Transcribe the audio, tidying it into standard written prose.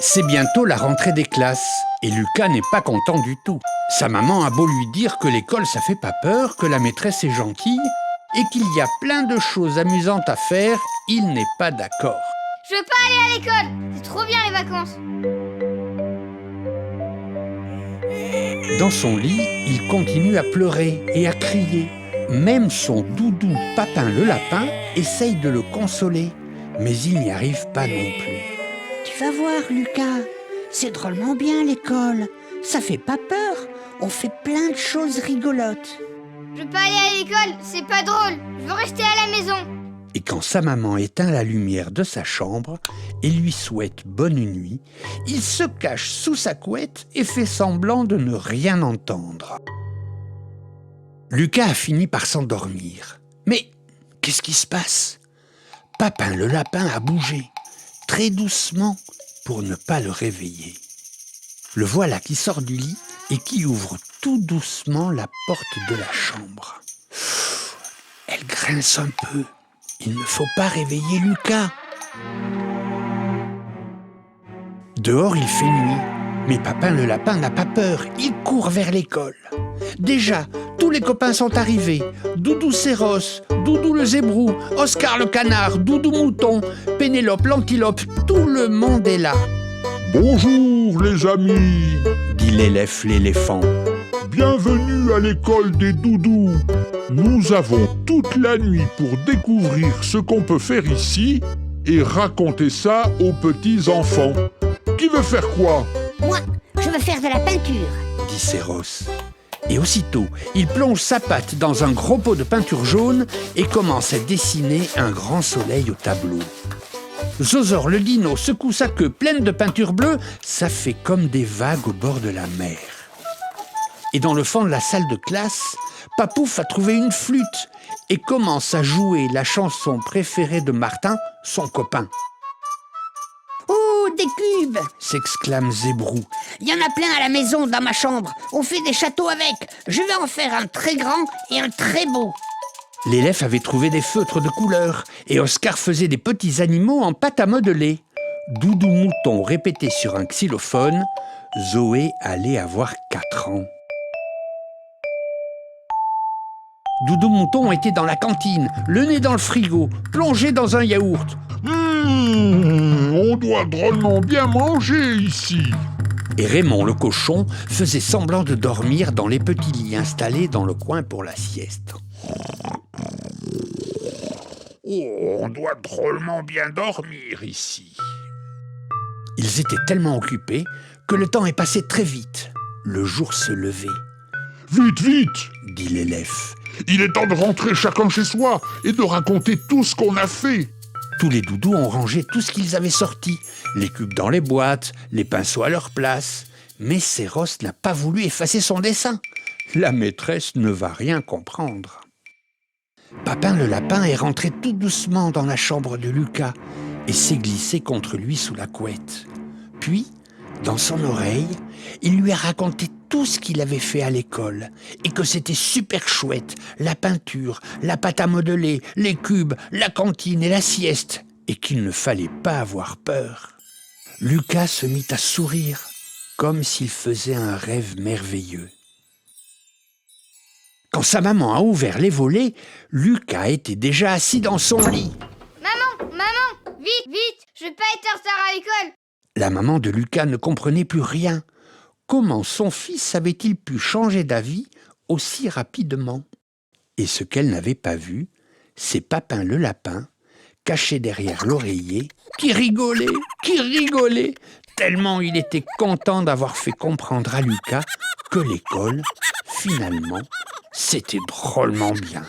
C'est bientôt la rentrée des classes et Lucas n'est pas content du tout. Sa maman a beau lui dire que l'école ça fait pas peur, que la maîtresse est gentille et qu'il y a plein de choses amusantes à faire, il n'est pas d'accord. Je veux pas aller à l'école, c'est trop bien les vacances. Dans son lit, il continue à pleurer et à crier. Même son doudou Papin le lapin essaye de le consoler, mais il n'y arrive pas non plus. Tu vas voir, Lucas, c'est drôlement bien l'école. Ça fait pas peur, on fait plein de choses rigolotes. Je veux pas aller à l'école, c'est pas drôle. Je veux rester à la maison. Et quand sa maman éteint la lumière de sa chambre et lui souhaite bonne nuit, il se cache sous sa couette et fait semblant de ne rien entendre. Lucas a fini par s'endormir. Mais qu'est-ce qui se passe? Papin le lapin a bougé, très doucement, pour ne pas le réveiller. Le voilà qui sort du lit et qui ouvre tout doucement la porte de la chambre. Elle grince un peu. Il ne faut pas réveiller Lucas. Dehors, il fait nuit. Mais Papin le lapin n'a pas peur. Il court vers l'école. Déjà, tous les copains sont arrivés. Doudou Céros, Doudou le zébrou, Oscar le canard, Doudou mouton, Pénélope l'antilope, tout le monde est là. Bonjour les amis, dit l'élève l'éléphant. bienvenue à l'école des doudous. Nous avons toute la nuit pour découvrir ce qu'on peut faire ici et raconter ça aux petits enfants. Qui veut faire quoi? Moi, je veux faire de la peinture, dit Céros. Et aussitôt, il plonge sa patte dans un gros pot de peinture jaune et commence à dessiner un grand soleil au tableau. Zozor le dino secoue sa queue pleine de peinture bleue, ça fait comme des vagues au bord de la mer. Et dans le fond de la salle de classe, Papouf a trouvé une flûte et commence à jouer la chanson préférée de Martin, son copain. Oh, des cubes! S'exclame Zébrou. Il y en a plein à la maison, dans ma chambre. On fait des châteaux avec. Je vais en faire un très grand et un très beau. L'élève avait trouvé des feutres de couleur et Oscar faisait des petits animaux en pâte à modeler. Doudou Mouton répétait sur un xylophone. Zoé allait avoir 4 ans. Doudou Mouton était dans la cantine, le nez dans le frigo, plongé dans un yaourt. On doit drôlement bien manger ici. Et Raymond le cochon faisait semblant de dormir dans les petits lits installés dans le coin pour la sieste. On doit drôlement bien dormir ici. Ils étaient tellement occupés que le temps est passé très vite. Le jour se levait. Vite, vite, dit l'élève. Il est temps de rentrer chacun chez soi et de raconter tout ce qu'on a fait. Tous les doudous ont rangé tout ce qu'ils avaient sorti, les cubes dans les boîtes, les pinceaux à leur place. Mais Céros n'a pas voulu effacer son dessin. La maîtresse ne va rien comprendre. Papin le lapin est rentré tout doucement dans la chambre de Lucas et s'est glissé contre lui sous la couette. Puis, dans son oreille, il lui a raconté tout ce qu'il avait fait à l'école et que c'était super chouette, la peinture, la pâte à modeler, les cubes, la cantine et la sieste, et qu'il ne fallait pas avoir peur. Lucas se mit à sourire, comme s'il faisait un rêve merveilleux. Quand sa maman a ouvert les volets, Lucas était déjà assis dans son lit. Maman, vite, vite, je vais pas être en retard à l'école. La maman de Lucas ne comprenait plus rien. Comment son fils avait-il pu changer d'avis aussi rapidement? Et ce qu'elle n'avait pas vu, c'est Papin le lapin, caché derrière l'oreiller, qui rigolait, tellement il était content d'avoir fait comprendre à Lucas que l'école, finalement, c'était drôlement bien.